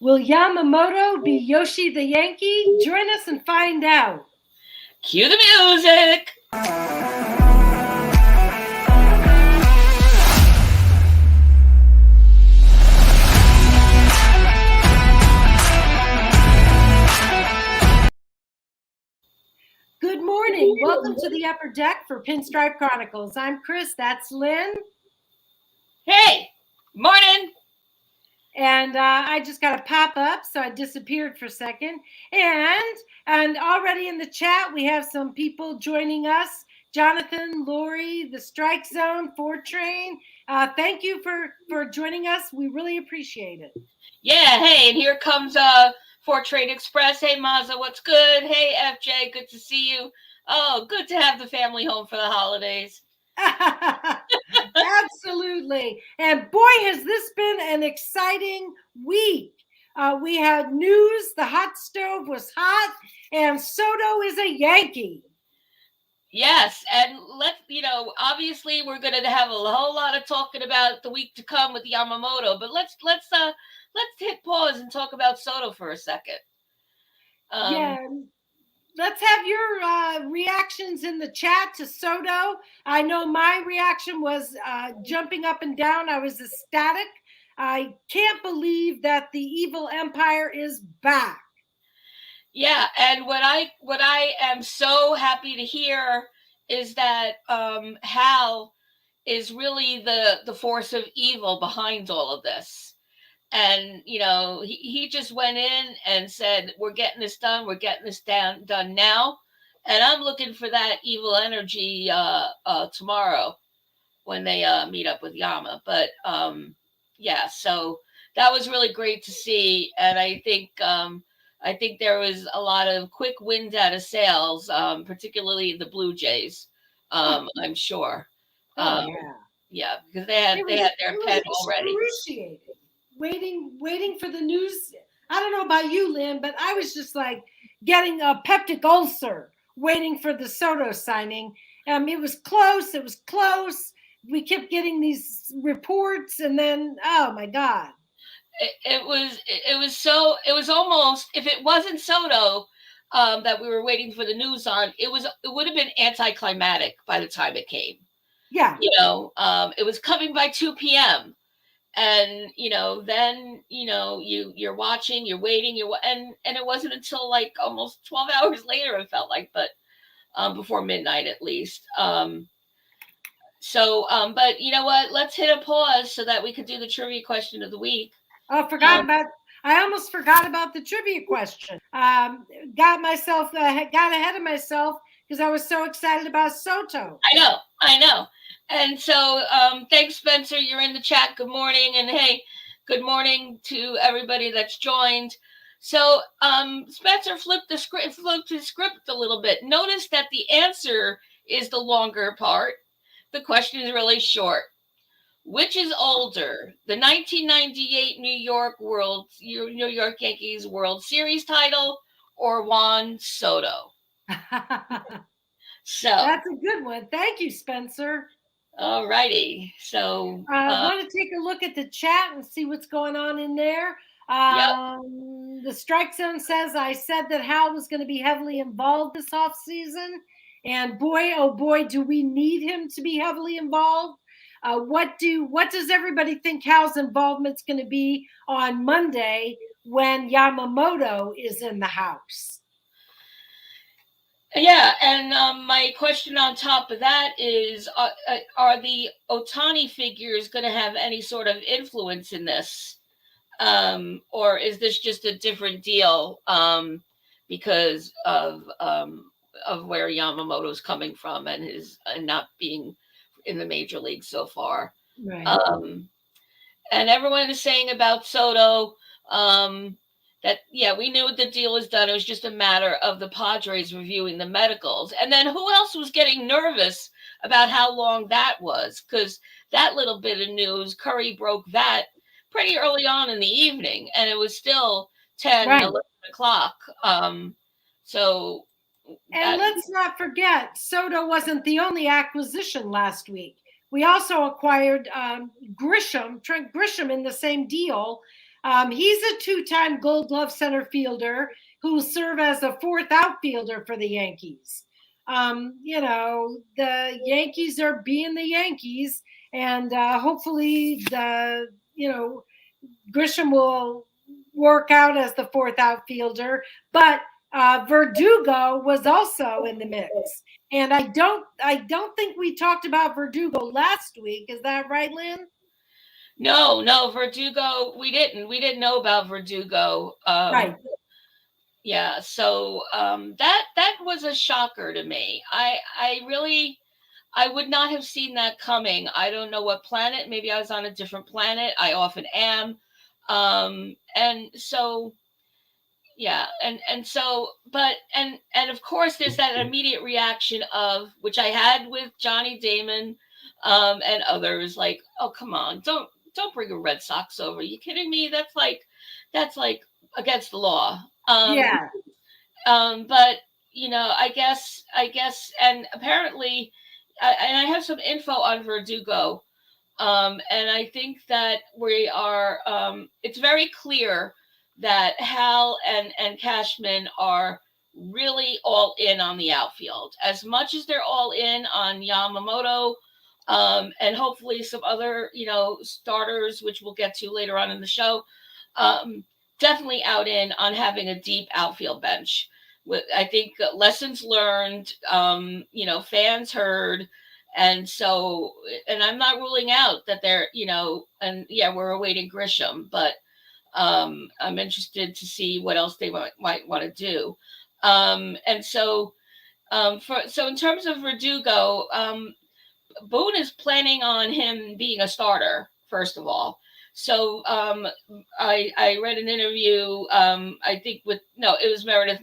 Will Yamamoto be Yoshi the Yankee? Join us and find out. Cue the music. Good morning. Welcome to the Upper Deck for Pinstripe Chronicles. I'm Chris. That's Lynn. Hey, morning. And I just got a pop-up, so I disappeared for a second. And already in the chat, we have some people joining us. Jonathan, Lori, the Strike Zone, Ford Train. Thank you for joining us. We really appreciate it. Yeah, hey, and here comes Ford Train Express. Hey, Mazza, what's good? Hey, FJ, good to see you. Oh, good to have the family home for the holidays. Absolutely. And boy, has this been an exciting week. We had news, the hot stove was hot, and Soto is a Yankee. Yes, and obviously we're going to have a whole lot of talking about the week to come with Yamamoto, but let's hit pause and talk about Soto for a second. Yeah. Let's have your reactions in the chat to Soto. I know my reaction was jumping up and down. I was ecstatic. I can't believe that the evil empire is back. Yeah, and what I am so happy to hear is that Hal is really the force of evil behind all of this. And, he just went in and said, we're getting this done. We're getting this done now. And I'm looking for that evil energy tomorrow when they meet up with Yama. But yeah, so that was really great to see. And I think there was a lot of quick wins out of sails, particularly the Blue Jays. I'm sure. Yeah, because they had their pen already. Excruciating. Waiting for the news. I don't know about you, Lynn, but I was just like getting a peptic ulcer waiting for the Soto signing. It was close. We kept getting these reports, and then, oh my God. It was almost, if it wasn't Soto that we were waiting for the news on, it would have been anticlimactic by the time it came. Yeah. It was coming by 2 p.m. And, then, you're watching, you're waiting, and it wasn't until like almost 12 hours later, it felt like, but before midnight at least. But you know what? Let's hit a pause so that we could do the trivia question of the week. Oh, I almost forgot about the trivia question. Got ahead of myself because I was so excited about Soto. I know. And so thanks, Spencer. You're in the chat. Good morning. And hey, good morning to everybody that's joined. So Spencer flipped the script a little bit. Notice that the answer is the longer part. The question is really short. Which is older, the 1998 New York Yankees World Series title or Juan Soto? So that's a good one. Thank you, Spencer. All righty. So I want to take a look at the chat and see what's going on in there. The Strike Zone says, I said that Hal was going to be heavily involved this offseason. And boy, oh boy, do we need him to be heavily involved. What does everybody think Hal's involvement's going to be on Monday when Yamamoto is in the house? Yeah, and my question on top of that is, are the Ohtani figures going to have any sort of influence in this? Or is this just a different deal because of where Yamamoto's coming from and not being in the major league so far? Right. And everyone is saying about Soto that, yeah, we knew the deal was done. It was just a matter of the Padres reviewing the medicals. And then who else was getting nervous about how long that was? Because that little bit of news, Curry broke that pretty early on in the evening, and it was still 10, 11 o'clock. So... And let's not forget, Soto wasn't the only acquisition last week. We also acquired Trent Grisham in the same deal. He's a two-time Gold Glove center fielder who will serve as a fourth outfielder for the Yankees. The Yankees are being the Yankees, and hopefully Grisham will work out as the fourth outfielder. But Verdugo was also in the mix, and I don't think we talked about Verdugo last week. Is that right, Lynn? No, Verdugo. We didn't know about Verdugo. Right. Yeah. So that was a shocker to me. I would not have seen that coming. I don't know what planet. Maybe I was on a different planet. I often am. And so, yeah. And so, and of course there's that immediate reaction of, which I had with Johnny Damon, and others, like, oh, come on, don't bring a Red Sox over. Are you kidding me? That's like against the law. Yeah. But I guess, and apparently, and I have some info on Verdugo, and I think that we are. It's very clear that Hal and Cashman are really all in on the outfield, as much as they're all in on Yamamoto, and hopefully some other starters, which we'll get to later on in the show. Definitely out in on having a deep outfield bench. I think lessons learned, fans heard. And so, and I'm not ruling out that they're, and yeah, we're awaiting Grisham, but I'm interested to see what else they might want to do. And so, so in terms of Verdugo, Boone is planning on him being a starter, first of all. So I read an interview, I think it was Meredith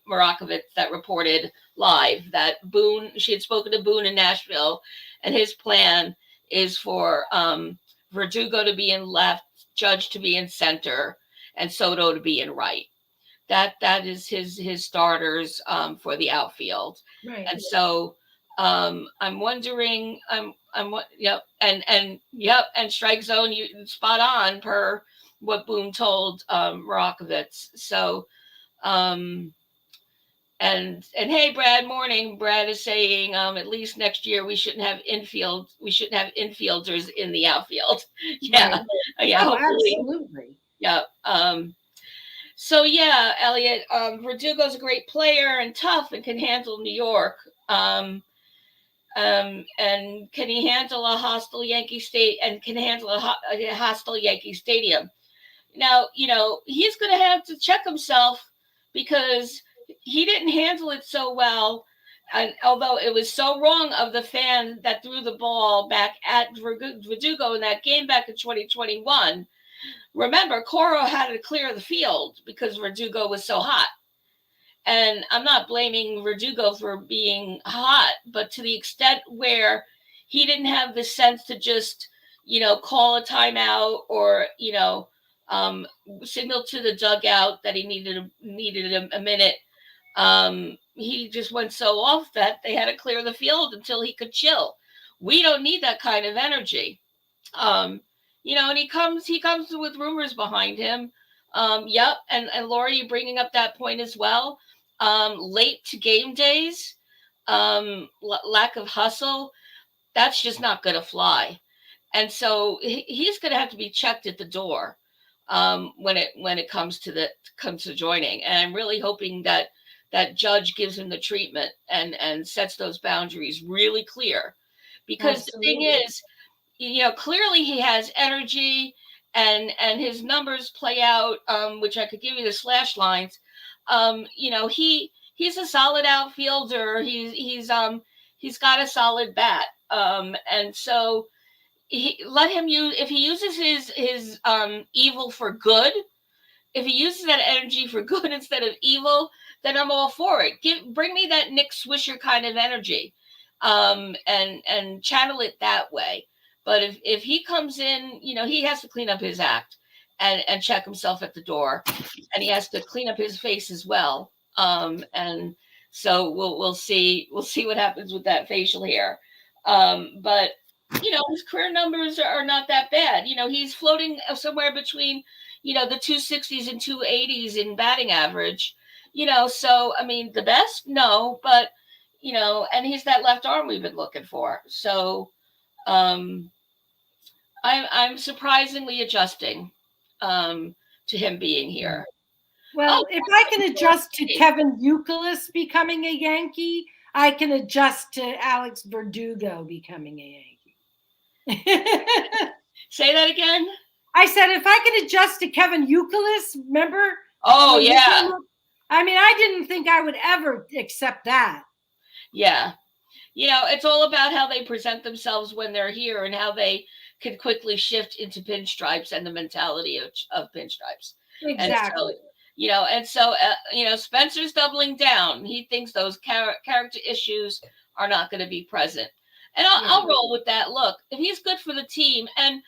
Marakovitz that reported live that she had spoken to Boone in Nashville, and his plan is for Verdugo to be in left, Judge to be in center, and Soto to be in right. That is his starters for the outfield. Right. And so I'm wondering, yep, and strike zone, you spot on per what Boone told Marakovitz. So and hey, Brad, morning. Brad is saying at least next year we shouldn't have infielders in the outfield. Yeah. Right. Yeah, hopefully. Absolutely. Yeah. So yeah, Elliot, Verdugo's a great player and tough and can handle New York. And can he handle a hostile Yankee state and can handle a hostile Yankee stadium? Now, he's going to have to check himself because he didn't handle it so well. And although it was so wrong of the fan that threw the ball back at Verdugo in that game back in 2021, remember, Coro had to clear the field because Verdugo was so hot. And I'm not blaming Verdugo for being hot, but to the extent where he didn't have the sense to just, call a timeout or, signal to the dugout that he needed a minute. He just went so off that they had to clear the field until he could chill. We don't need that kind of energy. And he comes with rumors behind him. Yep. And Laura, you bringing up that point as well. Late to game days, lack of hustle, that's just not going to fly. And so he's going to have to be checked at the door when it comes to joining. And I'm really hoping that Judge gives him the treatment and sets those boundaries really clear. Because Absolutely. The thing is, clearly he has energy and his numbers play out, which I could give you the slash lines. He's a solid outfielder. He's got a solid bat. And so let him use, if he uses his evil for good, if he uses that energy for good instead of evil, then I'm all for it. Bring me that Nick Swisher kind of energy, and channel it that way. But if he comes in, he has to clean up his act and check himself at the door, and he has to clean up his face as well. And so we'll see what happens with that facial hair. But his career numbers are not that bad. He's floating somewhere between the 260s and 280s in batting average. So I mean, the best, no, but and he's that left arm we've been looking for. So I'm surprisingly adjusting to him being here. Well, if I can adjust to Kevin Youkilis becoming a Yankee, I can adjust to Alex Verdugo becoming a Yankee. Say that again? I said if I could adjust to Kevin Youkilis, remember? Oh, yeah. I mean, I didn't think I would ever accept that. Yeah. It's all about how they present themselves when they're here and how they could quickly shift into pinstripes and the mentality of pinstripes. Exactly. And so Spencer's doubling down. He thinks those character issues are not going to be present. And I'll roll with that. Look, if he's good for the team, and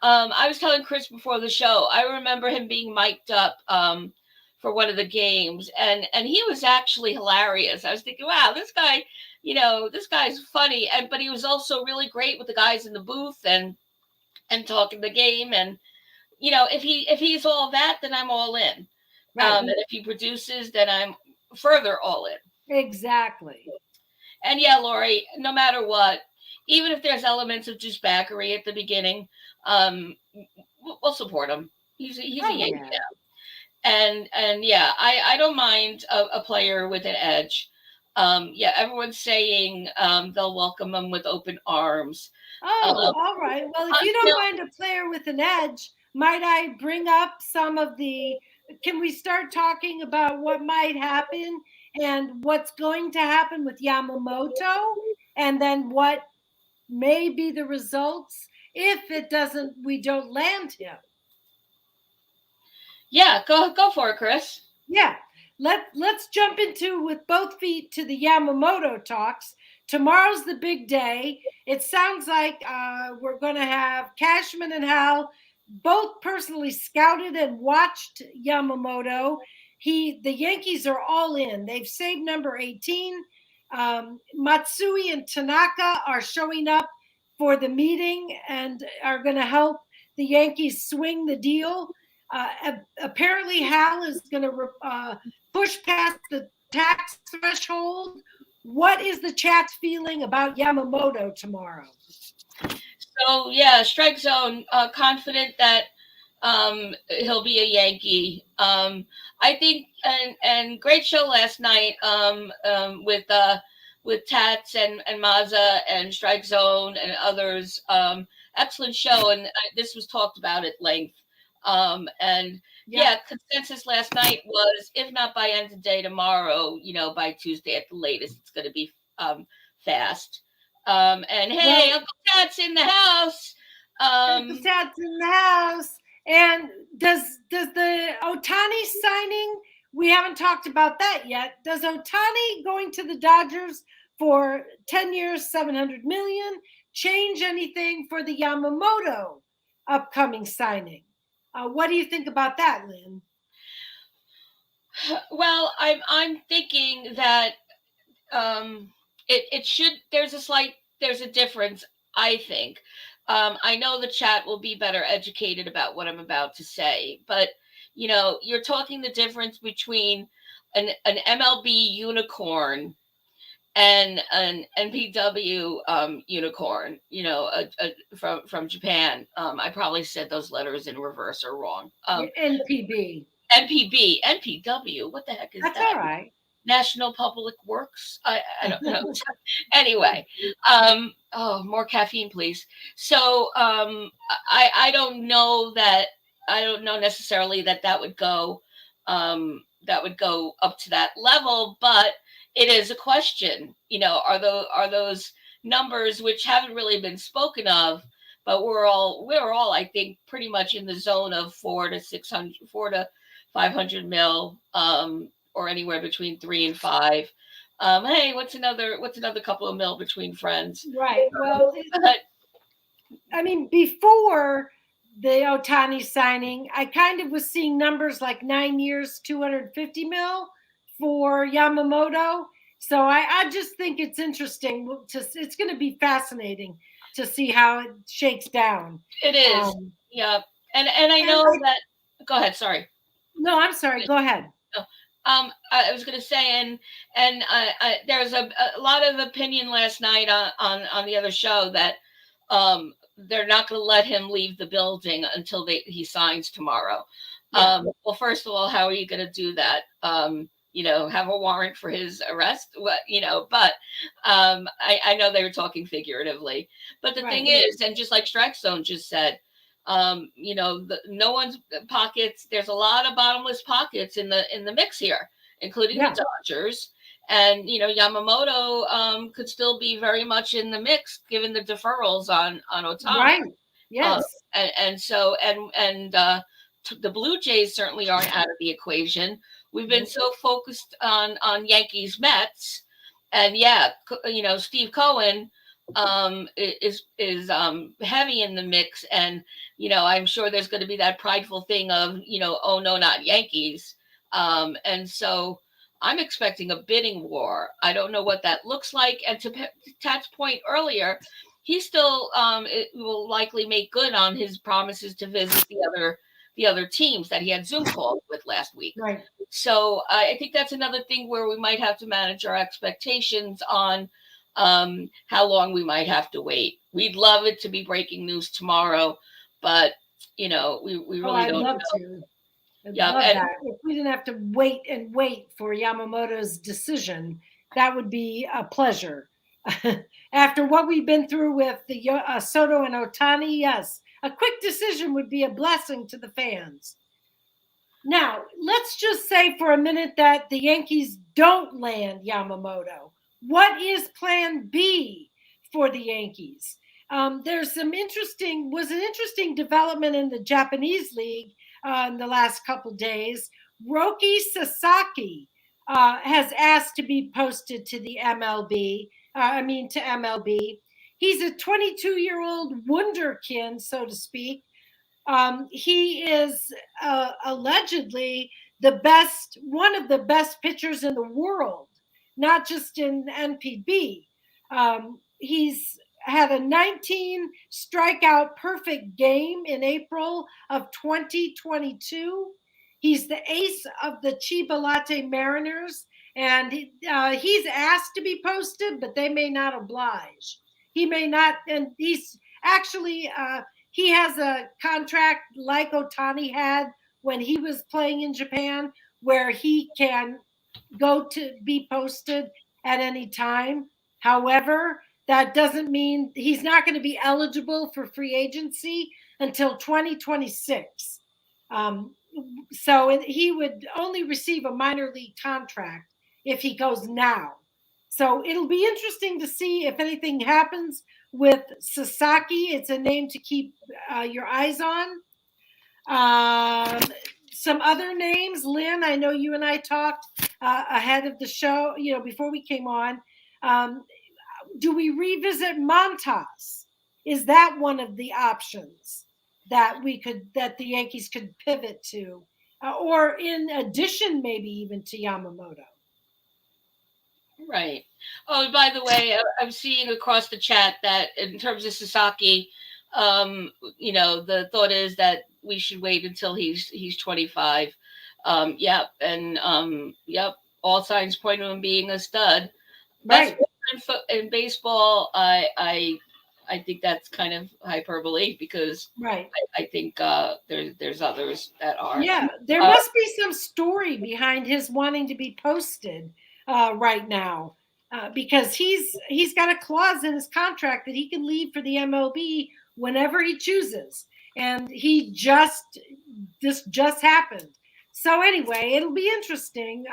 I was telling Chris before the show, I remember him being mic'd up for one of the games, and he was actually hilarious. I was thinking, wow, this guy, this guy's funny, but he was also really great with the guys in the booth and talking the game. And if he's all that, then I'm all in. Right. And if he produces, then I'm further all in. Exactly. And yeah, Lori, no matter what, even if there's elements of douchebaggery at the beginning, we'll support him. He's a Yankee now. And yeah, I don't mind a player with an edge. Everyone's saying they'll welcome him with open arms. Oh, all right. Well, if you don't mind a player with an edge, might I bring up some of can we start talking about what might happen and what's going to happen with Yamamoto, and then what may be the results if we don't land him? Yeah, go for it, Chris. Yeah, let's jump into with both feet to the Yamamoto talks. Tomorrow's the big day. It sounds like we're going to have Cashman and Hal both personally scouted and watched Yamamoto. The Yankees are all in. They've saved number 18. Matsui and Tanaka are showing up for the meeting and are going to help the Yankees swing the deal. Apparently, Hal is going to push past the tax threshold. What is the chat's feeling about Yamamoto tomorrow? So yeah, strike zone, confident that he'll be a Yankee. I think, and great show last night with Tats and Mazza and Strike Zone and others. Excellent show, and this was talked about at length. And consensus last night was, if not by end of day tomorrow, by Tuesday at the latest, it's going to be fast. And hey, Uncle Tat's in the house. Uncle Tat's in the house. And does the Ohtani signing, we haven't talked about that yet. Does Ohtani going to the Dodgers for 10 years, $700 million, change anything for the Yamamoto upcoming signing? What do you think about that, Lynn? Well, I'm thinking that it should. There's a difference, I think. I know the chat will be better educated about what I'm about to say, but you're talking the difference between an MLB unicorn and an NPW unicorn, from Japan. I probably said those letters in reverse or wrong. NPB. NPW. What the heck is that? That's all right. National Public Works. I don't know. Anyway, more caffeine, please. So I don't know necessarily that would go up to that level, but it is a question. Are those numbers, which haven't really been spoken of, but we're all I think pretty much in the zone of 400 to 500 mil, or anywhere between 3 and 5. Hey, what's another couple of mil between friends? Right. Well, I mean, before the Ohtani signing, I kind of was seeing numbers like 9 years, 250 mil for Yamamoto. So I just think it's interesting. It's going to be fascinating to see how it shakes down. It is. Yeah. And I know that. go ahead. Sorry. No, I'm sorry. Go ahead. I was going to say, and there was a lot of opinion last night on the other show that they're not going to let him leave the building until he signs tomorrow. Yeah. Well, first of all, how are you going to do that? Have a warrant for his arrest? What, but I know they were talking figuratively. But the thing is, and just like Strike Zone just said, no one's pockets. There's a lot of bottomless pockets in the mix here, including the Dodgers. And, Yamamoto could still be very much in the mix given the deferrals on Ohtani. Right. Yes. The Blue Jays certainly aren't out of the equation. We've been so focused on Yankees Mets, and Steve Cohen is heavy in the mix, and I'm sure there's going to be that prideful thing of oh no, not Yankees, and so I'm expecting a bidding war. I don't know what that looks like, and to Tat's point earlier, he still will likely make good on his promises to visit the other teams that he had Zoom calls with last week. Right. So I think that's another thing where we might have to manage our expectations on how long we might have to wait. We'd love it to be breaking news tomorrow, but we really don't love know. To. I'd love that. If we didn't have to wait and wait for Yamamoto's decision, that would be a pleasure. After what we've been through with the Soto and Ohtani, yes, a quick decision would be a blessing to the fans. Now, let's just say for a minute that the Yankees don't land Yamamoto. What is plan B for the Yankees? There's an interesting development in the Japanese league in the last couple days. Roki Sasaki has asked to be posted to the MLB. To MLB. He's a 22-year-old wunderkind, so to speak. He is allegedly one of the best pitchers in the world, not just in NPB. He's had a 19 strikeout perfect game in April of 2022. He's the ace of the Chiba Latte Mariners, and he's asked to be posted, but they may not oblige. He may not, and he's actually, he has a contract like Ohtani had when he was playing in Japan, where he can go to be posted at any time. However, that doesn't mean he's not going to be eligible for free agency until 2026. So he would only receive a minor league contract if he goes now. So it'll be interesting to see if anything happens with Sasaki. It's a name to keep your eyes on. Some other names, Lynn, I know you and I talked ahead of the show, before we came on. Do we revisit Montas? Is that one of the options that the Yankees could pivot to? Or in addition, maybe even to Yamamoto? Right. Oh, by the way, I'm seeing across the chat that in terms of Sasaki, the thought is that we should wait until he's 25. Yep. And yep. All signs point to him being a stud. Right. In baseball, I think that's kind of hyperbole because right. I think there's others that are. Yeah, there must be some story behind his wanting to be posted right now, because he's got a clause in his contract that he can leave for the MLB whenever he chooses, and this just happened. So anyway, it'll be interesting,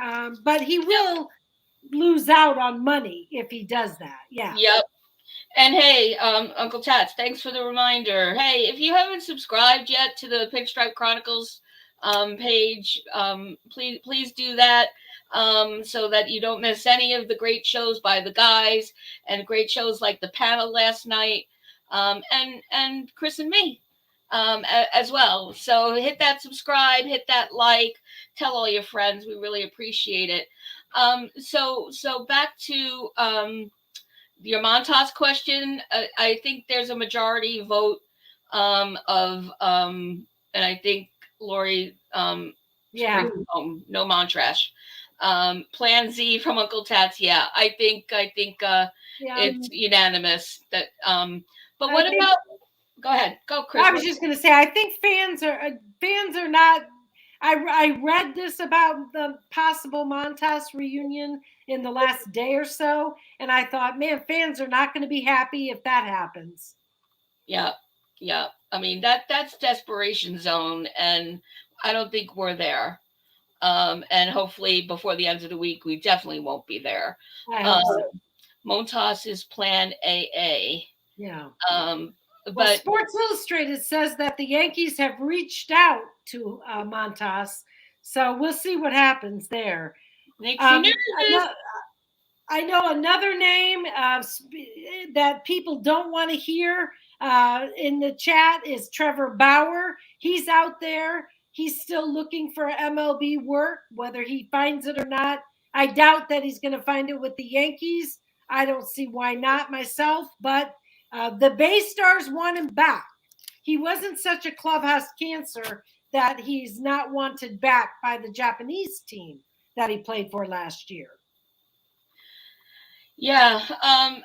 but he will lose out on money if he does that. Yeah. Yep. And hey, Uncle Tats, thanks for the reminder. Hey, if you haven't subscribed yet to the Pinstripe Chronicles page, please do that, so that you don't miss any of the great shows by the guys and great shows like the panel last night, and Chris and me as well. So hit that subscribe, hit that like, tell all your friends. We really appreciate it. So back to your Montas question. I think there's a majority vote and I think Lori, Yeah. home, no Montrash. Plan Z from Uncle Tats. Yeah, I think it's unanimous that. But what about? Go ahead, go, Chris. I was just going to say, I think fans are not. I read this about the possible Montas reunion in the last day or so, and I thought, man, fans are not going to be happy if that happens. Yeah, yeah. I mean that's desperation zone, and I don't think we're there. And hopefully before the end of the week, we definitely won't be there. Montas is Plan AA. Yeah. But Sports Illustrated says that the Yankees have reached out to Montas, so we'll see what happens there. I know another name that people don't want to hear in the chat is Trevor Bauer. He's out there. He's still looking for MLB work, whether he finds it or not. I doubt that he's going to find it with the Yankees. I don't see why not myself, but the Bay Stars want him back. He wasn't such a clubhouse cancer that he's not wanted back by the Japanese team that he played for last year. Yeah,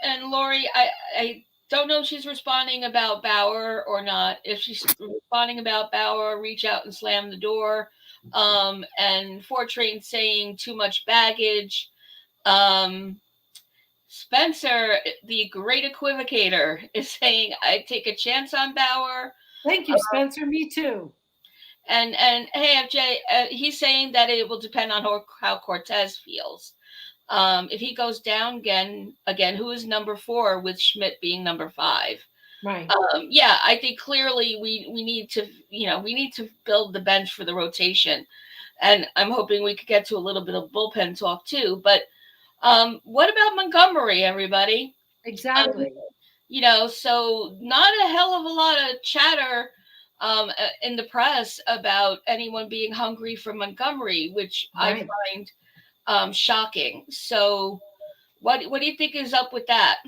and Lori, I don't know if she's responding about Bauer or not. If she's responding about Bauer, reach out and slam the door. And Fortrain saying too much baggage. Spencer, the great equivocator, is saying I'd take a chance on Bauer. Thank you, Spencer. Me too. And hey, FJ, he's saying that it will depend on how Cortez feels. If he goes down again, who is number 4 with Schmidt being number 5? Right. Yeah, I think clearly we need to build the bench for the rotation, and I'm hoping we could get to a little bit of bullpen talk too. But what about Montgomery, everybody? Exactly. So not a hell of a lot of chatter in the press about anyone being hungry for Montgomery, which I find shocking. So what do you think is up with that?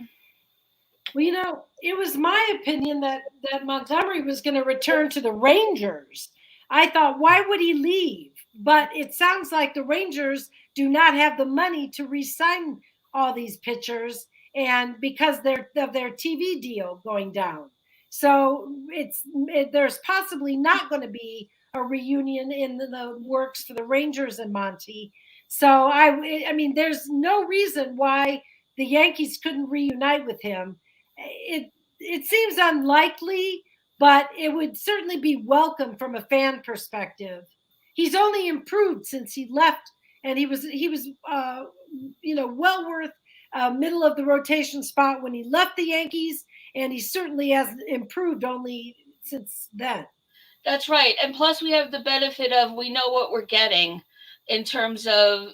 Well, it was my opinion that Montgomery was going to return to the Rangers. I thought, why would he leave? But it sounds like the Rangers do not have the money to re-sign all these pitchers, and because of their TV deal going down. So there's possibly not going to be a reunion in the works for the Rangers and Monty. So I mean, there's no reason why the Yankees couldn't reunite with him. It seems unlikely, but it would certainly be welcome from a fan perspective. He's only improved since he left, and he was well worth middle of the rotation spot when he left the Yankees, and he certainly has improved only since then. That's right, and plus we have the benefit of we know what we're getting in terms of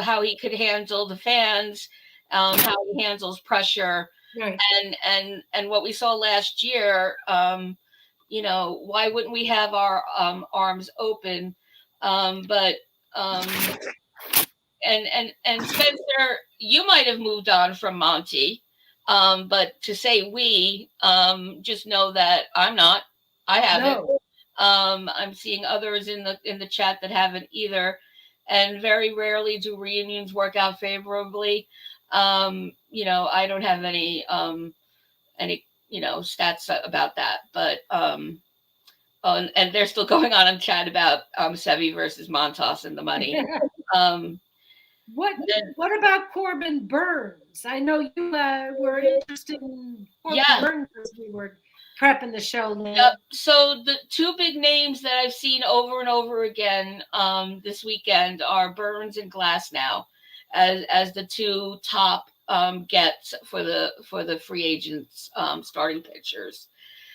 how he could handle the fans, how he handles pressure. Right. And what we saw last year, why wouldn't we have our arms open? But Spencer, you might have moved on from Monty, but to say we, just know that I'm not. I haven't. No. I'm seeing others in the chat that haven't either, and very rarely do reunions work out favorably. I don't have any stats about that, but and they're still going on in chat about Sevy versus Montas and the money. What about Corbin Burns? I know you were interested in Corbin Burns as we were prepping the show, Lynn. So the two big names that I've seen over and over again this weekend are Burns and Glasnow as the two top gets for the free agents starting pitchers.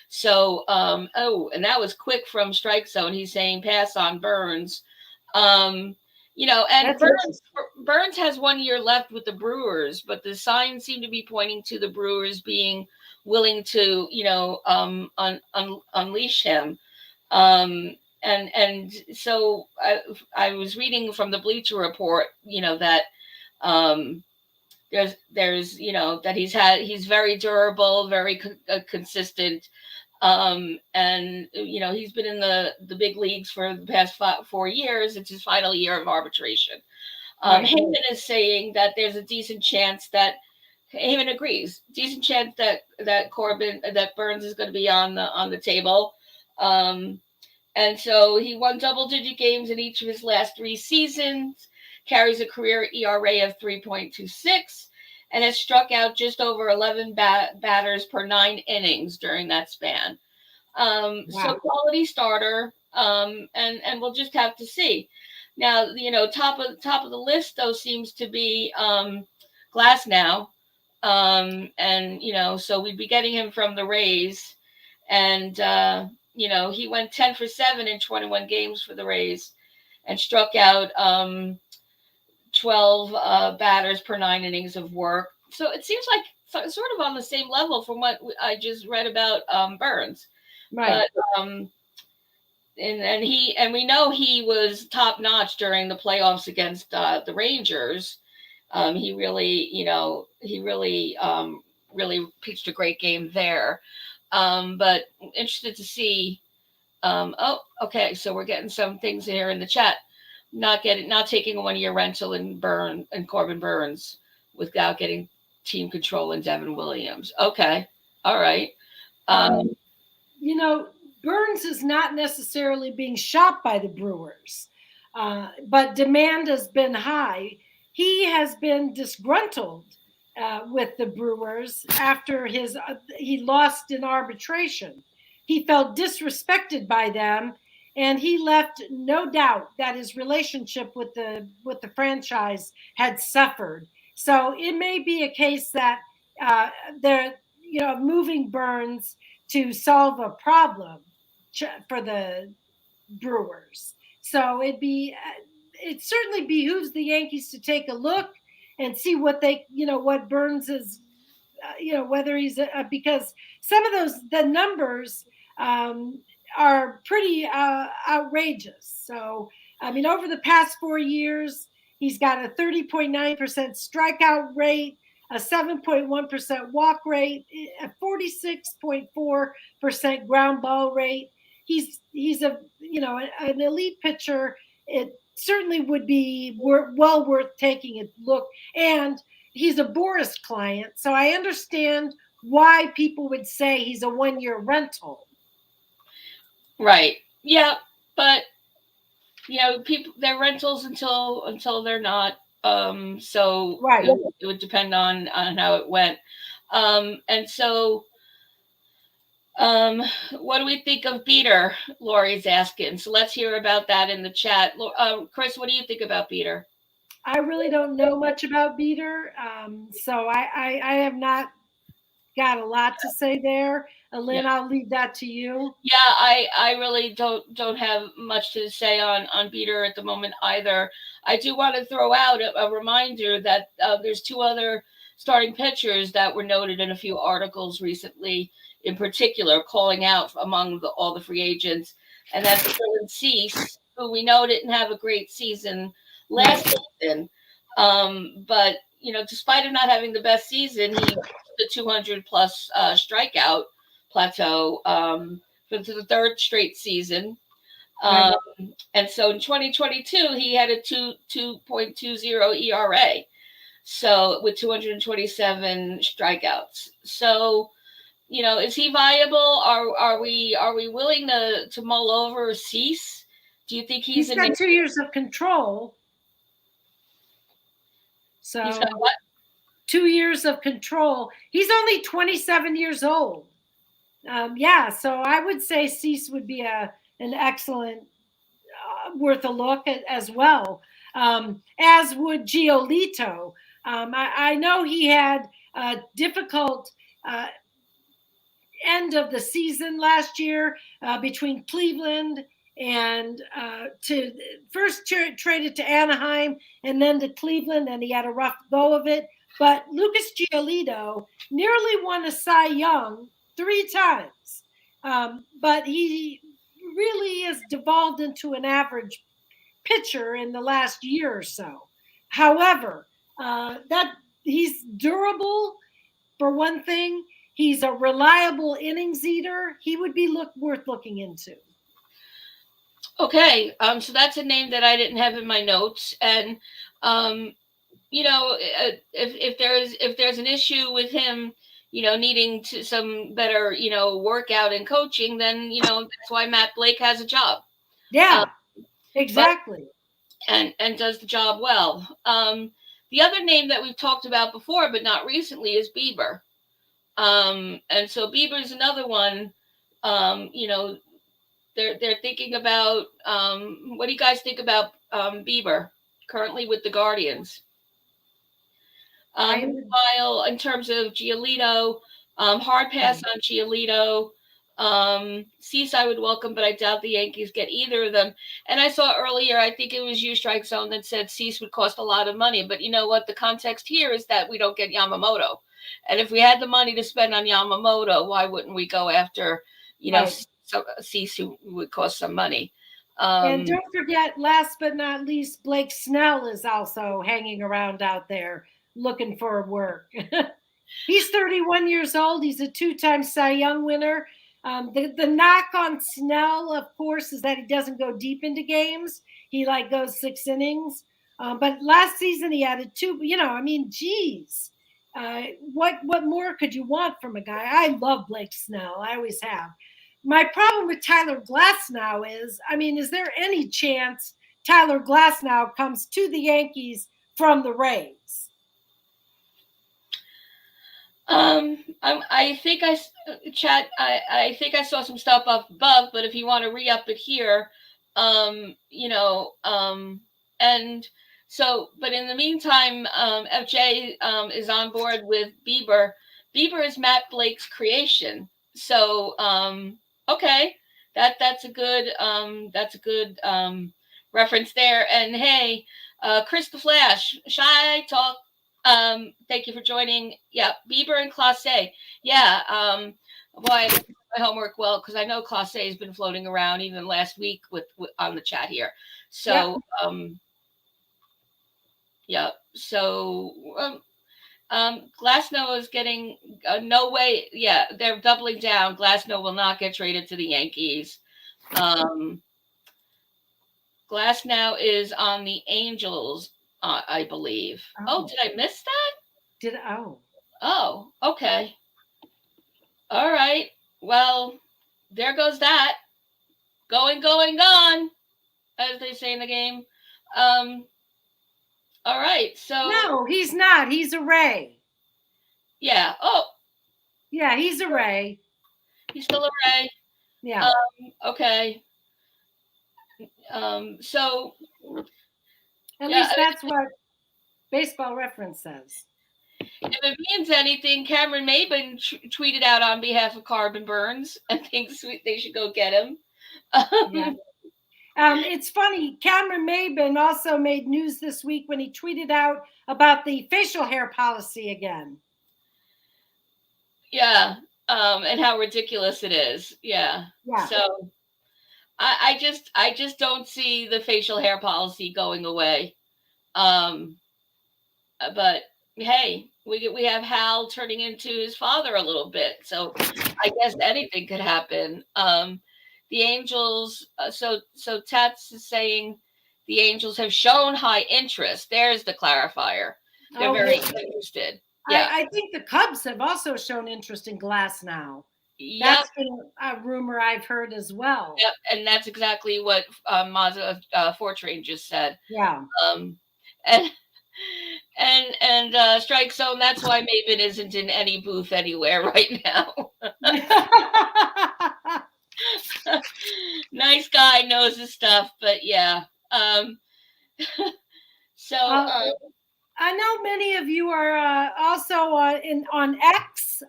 So and that was quick from Strike Zone. He's saying pass on Burns. And Burns has 1 year left with the Brewers, but the signs seem to be pointing to the Brewers being willing to unleash him. And so I was reading from the Bleacher Report, that there's that he's very durable, very consistent. And he's been in the big leagues for the past 4 years. It's his final year of arbitration. Heyman is saying that there's a decent chance that Heyman agrees. Decent chance that Burns is going to be on the table. And so he won double-digit games in each of his last 3 seasons, carries a career ERA of 3.26, and has struck out just over 11 batters per 9 innings during that span. Wow. So quality starter, and we'll just have to see. Now, top of the list though seems to be Glasnow, and so we'd be getting him from the Rays, and he went 10 for 7 in 21 games for the Rays, and struck out 12 batters per 9 innings of work. So it seems like sort of on the same level from what I just read about Burns. Right. But and we know he was top notch during the playoffs against the Rangers. He really really pitched a great game there. But interested to see. Okay. So we're getting some things here in the chat. Not taking a 1-year rental in Corbin Burns without getting team control in Devin Williams. Okay. All right. Burns is not necessarily being shopped by the Brewers, but demand has been high. He has been disgruntled with the Brewers after he lost in arbitration. He felt disrespected by them, and he left no doubt that his relationship with the franchise had suffered. So it may be a case that they're moving Burns to solve a problem for the Brewers. So it certainly behooves the Yankees to take a look and see what what Burns is, whether he's because some of the numbers are pretty outrageous. So over the past 4 years, he's got a 30.9% strikeout rate, a 7.1% walk rate, a 46.4% ground ball rate. He's an elite pitcher. It certainly would be well worth taking a look. And he's a Boris client, so I understand why people would say he's a 1-year rental. Right. Yeah, but people, they're rentals until they're not. So right. It would depend on how it went. And so what do we think of Beater? Lori's asking. So let's hear about that in the chat. Chris, what do you think about Beater? I really don't know much about Beater, so I have not got a lot to say there. Lynn, yeah. I'll leave that to you. Yeah, I really don't have much to say on Beater at the moment either. I do want to throw out a reminder that there's 2 other starting pitchers that were noted in a few articles recently, in particular, calling out among all the free agents, and that's Dylan Cease, who we know didn't have a great season last season, but despite him not having the best season, he the 200 plus strikeout plateau for the 3rd straight season. And so in 2022, he had a 2.20 ERA. So with 227 strikeouts. So, is he viable? Are we willing to mull over Cease? Do you think he's got 2 years of control? So he's got what? 2 years of control. He's only 27 years old. So I would say Cease would be an excellent, worth a look at as well, as would Giolito. I know he had a difficult end of the season last year between Cleveland and to first traded to Anaheim and then to Cleveland, and he had a rough go of it. But Lucas Giolito nearly won a Cy Young 3 times, but he really has devolved into an average pitcher in the last year or so. However, that he's durable for one thing. He's a reliable innings eater. He would be worth looking into. Okay, so that's a name that I didn't have in my notes, and if there's an issue with him, needing some better, workout and coaching, then that's why Matt Blake has a job. Yeah, exactly. And does the job well. The other name that we've talked about before, but not recently, is Bieber. And so Bieber is another one. They're thinking about. What do you guys think about Bieber currently with the Guardians? While in terms of Giolito, hard pass on Giolito. Cease I would welcome, but I doubt the Yankees get either of them. And I saw earlier, I think it was you, Strike Zone, that said Cease would cost a lot of money. But you know what? The context here is that we don't get Yamamoto. And if we had the money to spend on Yamamoto, why wouldn't we go after, Cease, who would cost some money? And don't forget, last but not least, Blake Snell is also hanging around out there looking for work. He's 31 years old. He's a 2-time Cy Young winner. The knock on Snell, of course, is that he doesn't go deep into games. He goes 6 innings. But last season he added 2. Geez, what more could you want from a guy? I love Blake Snell. I always have. My problem with Tyler Glasnow is there any chance Tyler Glasnow comes to the Yankees from the Rays? I think I think I saw some stuff up above, but if you want to re-up it here, and so, but in the meantime, FJ is on board with Bieber. Bieber is Matt Blake's creation. So, okay, that's a good reference there. And hey, Chris the Flash, Shy Talk. Thank you for joining. Yeah, Bieber and Clase. Yeah. Well, I did my homework well because I know Clase has been floating around even last week with on the chat here. So, yeah. So, Glasnow is getting no way. Yeah, they're doubling down. Glasnow will not get traded to the Yankees. Glasnow is on the Angels. I believe. Oh, did I miss that? Oh, okay. All right. Well, there goes that. Going, gone, as they say in the game. All right. So no, he's not. He's a Ray. Yeah. Oh. Yeah, he's a Ray. He's still a Ray. Yeah. Okay. So. At least that's what Baseball Reference says. If it means anything, Cameron Maben tweeted out on behalf of Carbon Burns and thinks they should go get him. Yeah. It's funny. Cameron Maben also made news this week when he tweeted out about the facial hair policy again. Yeah. And how ridiculous it is. Yeah. So I just don't see the facial hair policy going away. But hey, we have Hal turning into his father a little bit, so I guess anything could happen. The Angels, so Tats is saying the Angels have shown high interest. There's the clarifier. They're very interested. Yeah, I think the Cubs have also shown interest in Glasnow. Yep. That's been a rumor I've heard as well. Yep, and that's exactly what Mazda Fortrain just said. Yeah. And Strike Zone, that's why Maven isn't in any booth anywhere right now. Nice guy, knows his stuff, but yeah. I know many of you are also on X,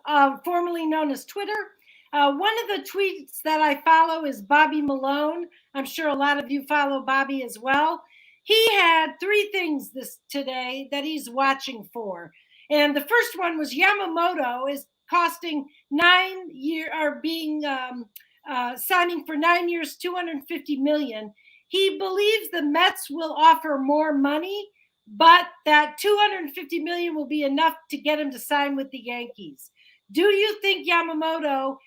formerly known as Twitter. One of the tweets that I follow is Bobby Malone. I'm sure a lot of you follow Bobby as well. He had 3 things today that he's watching for. And the first one was Yamamoto is costing 9 years, or being signing for 9 years, $250 million. He believes the Mets will offer more money, but that $250 million will be enough to get him to sign with the Yankees. Do you think Yamamoto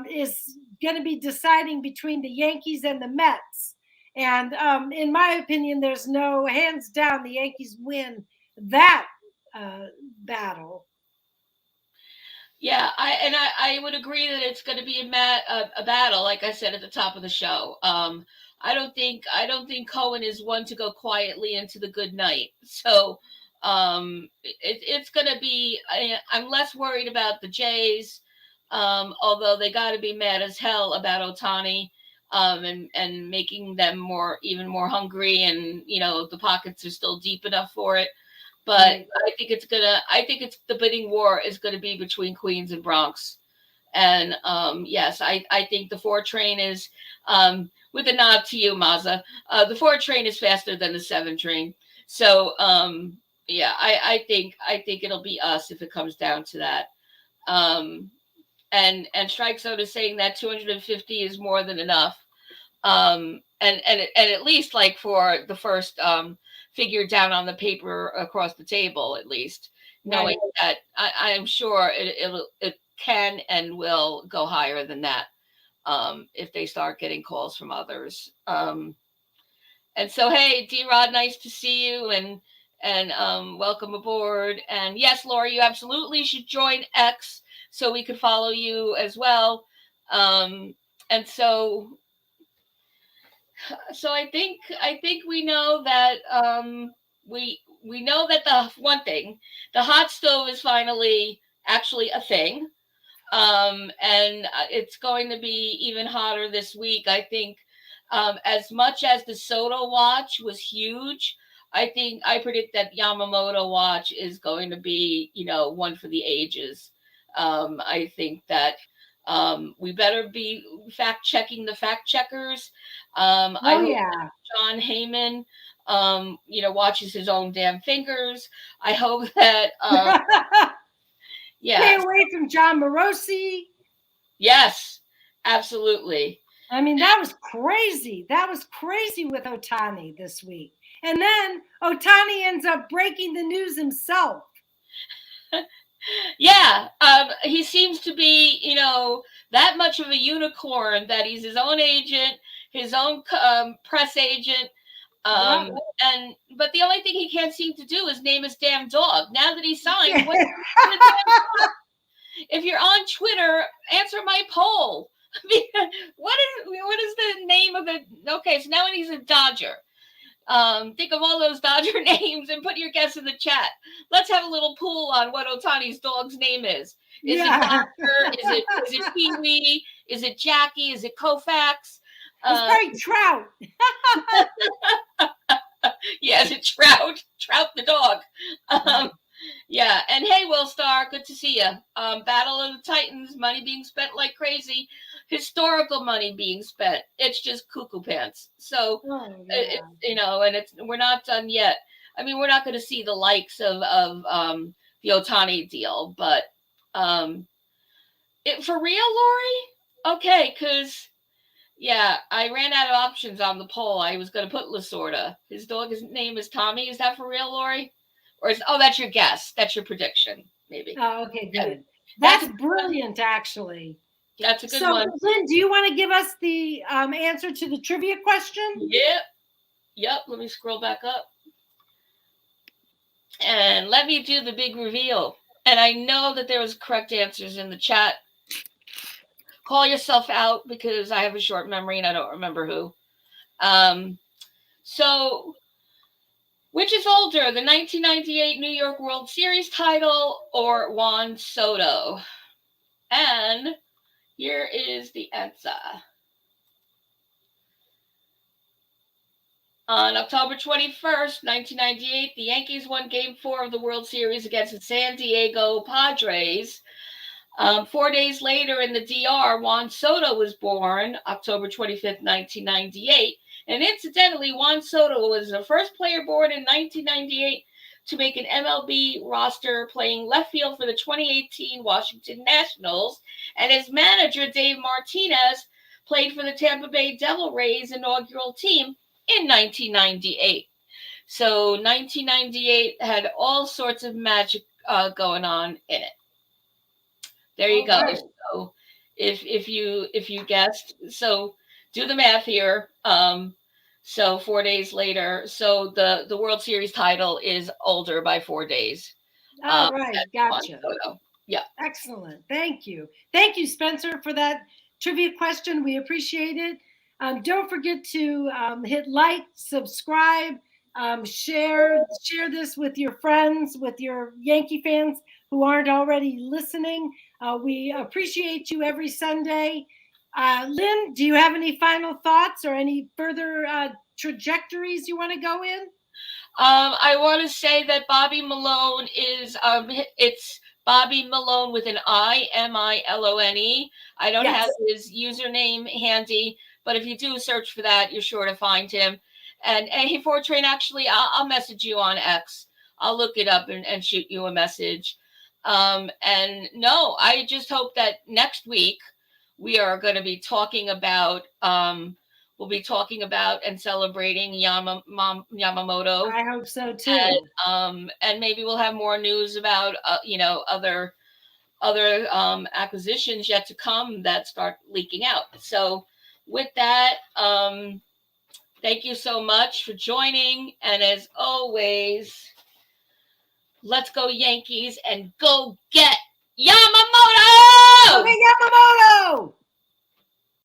is going to be deciding between the Yankees and the Mets? And in my opinion, there's no hands down the Yankees win that battle. Yeah, I would agree that it's going to be a battle, like I said at the top of the show. I don't think Cohen is one to go quietly into the good night. So it's going to be. I'm less worried about the Jays, although they got to be mad as hell about Ohtani. And making them even more hungry, and the pockets are still deep enough for it. But right. I think the bidding war is gonna be between Queens and Bronx. And yes, I think the 4 train is with a nod to you, Maza. The 4 train is faster than the 7 train. So yeah, I think it'll be us if it comes down to that. And Strike Zone is saying that 250 is more than enough. And at least like for the first figure down on the paper across the table, at least knowing that I am sure it can and will go higher than that if they start getting calls from others. And so, hey, D-Rod, nice to see you, and welcome aboard. And yes, Laura, you absolutely should join X so we could follow you as well. And so I think we know that we know that the one thing, the hot stove is finally actually a thing, and it's going to be even hotter this week. I think as much as the Soto watch was huge, I predict that Yamamoto watch is going to be one for the ages. I think that we better be fact checking the fact checkers. I hope John Heyman, watches his own damn fingers. I hope that, yeah. Stay away from John Morosi. Yes, absolutely. I mean, that was crazy. That was crazy with Ohtani this week. And then Ohtani ends up breaking the news himself. Yeah, he seems to be, that much of a unicorn that he's his own agent, his own press agent. But the only thing he can't seem to do is name his damn dog. Now that he's signed, if you're on Twitter, answer my poll. What is the name of it? Okay, so now he's a Dodger. Think of all those Dodger names and put your guess in the chat. Let's have a little pool on what Ohtani's dog's name is. Is it Doctor? Is it Pee-wee? Is it Jackie? Is it Koufax? It's probably Trout. Yeah, is it Trout? Trout the dog. Yeah, and hey, Will Star, good to see you. Battle of the Titans, money being spent like crazy. Historical money being spent. It's just cuckoo pants. So, we're not done yet. I mean, we're not going to see the likes of the Ohtani deal, but for real, Lori? Okay, because I ran out of options on the poll. I was going to put Lasorda. His name is Tommy. Is that for real, Lori? Or that's your guess? That's your prediction, maybe. Oh, okay, good. That's brilliant, actually. That's a good one. Lynn, do you want to give us the answer to the trivia question? Yep. Let me scroll back up. And let me do the big reveal. And I know that there was correct answers in the chat. Call yourself out because I have a short memory and I don't remember who. So, which is older, the 1998 New York World Series title or Juan Soto? And here is the answer. On October 21st, 1998, the Yankees won Game 4 of the World Series against the San Diego Padres. 4 days later in the DR, Juan Soto was born, October 25th, 1998. And incidentally, Juan Soto was the first player born in 1998 to make an MLB roster, playing left field for the 2018 Washington Nationals. And his manager, Dave Martinez, played for the Tampa Bay Devil Rays inaugural team in 1998. So 1998 had all sorts of magic going on in it. There you go. Right. So if you guessed, so do the math here. So 4 days later, so the World Series title is older by 4 days. All right. Gotcha. Soto. Yeah. Excellent. Thank you. Thank you, Spencer, for that trivia question. We appreciate it. Don't forget to hit like, subscribe, share this with your friends, with your Yankee fans who aren't already listening. We appreciate you every Sunday. Lynn, do you have any final thoughts or any further trajectories you want to go in? I want to say that Bobby Malone is it's Bobby Malone with an I, Milone. I don't have his username handy, but if you do search for that, you're sure to find him. And hey, Fortrain, actually, I'll message you on X. I'll look it up and shoot you a message. And no, I just hope that next week we are going to be talking about we'll be talking about and celebrating Yamamoto. I hope so too. And maybe we'll have more news about other acquisitions yet to come that start leaking out. So with that, thank you so much for joining, and as always, let's go Yankees and go get Yamamoto! Okay, Yamamoto!